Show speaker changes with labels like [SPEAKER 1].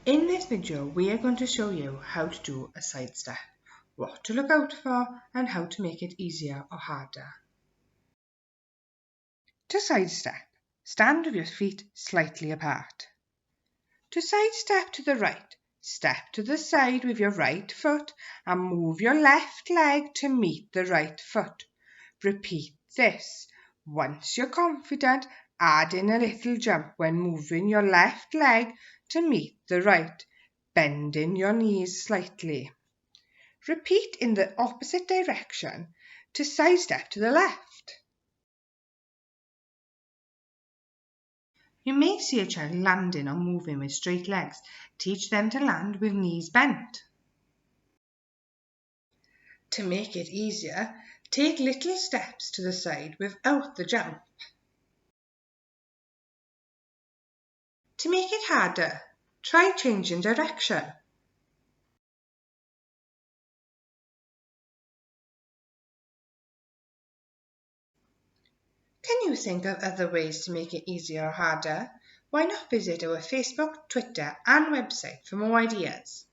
[SPEAKER 1] In this video, we are going to show you how to do a side step, what to look out for, and how to make it easier or harder. To side step, stand with your feet slightly apart. To side step to the right, step to the side with your right foot and move your left leg to meet the right foot. Repeat this. Once you're confident, add in a little jump when moving your left leg to meet the right, bending your knees slightly. Repeat in the opposite direction to side step to the left. You may see a child landing or moving with straight legs. Teach them to land with knees bent. To make it easier, take little steps to the side without the jump. To make it harder, try changing direction. Can you think of other ways to make it easier or harder? Why not visit our Facebook, Twitter and website for more ideas?